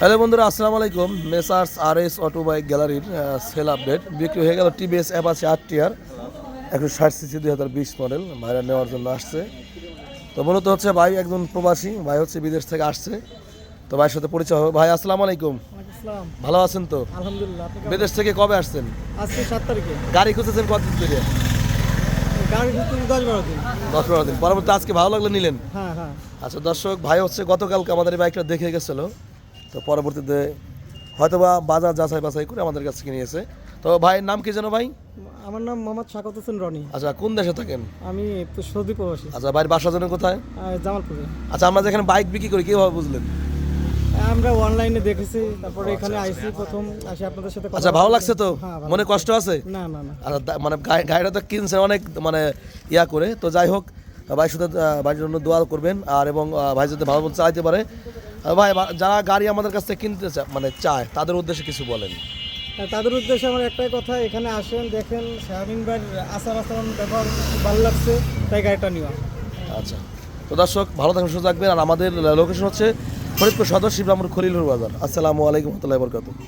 Hello বন্ধুরা, আসসালামু আলাইকুম। মেসার্স RS অটোবাইক গ্যালারির সেল আপডেট বিক্রি হয়ে গেল TVS Apache RTR 160cc 2020 model. ভাইরা নেওয়ার জন্য আসছে। তো মূলত হচ্ছে ভাই একজন প্রবাসী, ভাই হচ্ছে বিদেশ থেকে আসছে। তো ভাইয়ের সাথে পরিচয় হবে। ভাই আসসালামু আলাইকুম। ভালো আছেন তো? আলহামদুলিল্লাহ। বিদেশ থেকে কবে আসছেন? আজকে 7 তারিখে গাড়ি খুঁজেছেন কতদিন ধরে? গাড়ি কিন্তু 10-12 দিন। 10-12 দিন। পরবর্তী আজকে ভালো লাগলে নিলেন? হ্যাঁ হ্যাঁ। আচ্ছা দর্শক, ভাই হচ্ছে গতকালকে আমাদের এই বাইকটা দেখে গেছিলো। তো পরবর্তীতে হয়তোবা বাজার যাচাই বাছাই করে আমাদের কাছ থেকে নিয়েছে। তো ভাইয়ের নাম কি যেন ভাই? আমার নাম মোহাম্মদ শাকাত হোসেন রনি। আচ্ছা, কোন দেশে থাকেন? আমি তো সৌদি প্রবাসী। আচ্ছা, ভাইয়ের বাসা যেন কোথায়? জামালপুরে। আচ্ছা, আমরা যেখানে বাইক বিক্রি করি কিভাবে বুঝলেন? আমরা অনলাইনে দেখেছি, তারপরে এখানে আইসি, প্রথম আসি আপনাদের সাথে। আচ্ছা, ভালো লাগছে তো? হ্যাঁ, ভালো। মনে কষ্ট আছে? না না না। আচ্ছা, মানে গাড়িটা তো কিনছে অনেক মানে ইয়া করে। তো যাই হোক, ভাই শুধু ভাইয়ের জন্য দোয়া করবেন আর এবং ভাই যাতে ভালো মতো চালাতে পারে। ভাই যারা গাড়ি আমাদের কাছ থেকে কিনতে চায় তাদের উদ্দেশ্যে কিছু বলেন। তাদের উদ্দেশ্যে আমার একটাই কথা, এখানে আসেন, দেখেন শাহরিন ভাইয়ের আচার আচরণ ব্যবহার খুব ভালো লাগছে, তাই গাড়িটা নেওয়া। আচ্ছা, তো দর্শক ভালো থাকবেন, সুস্থ থাকবেন। আর আমাদের লোকেশন হচ্ছে ফরিদপুর সদর, শিবরামপুর, খলিলুর বাজার। আসসালামু আলাইকুম ওয়া রাহমাতুল্লাহি ওয়া বারাকাতুহু।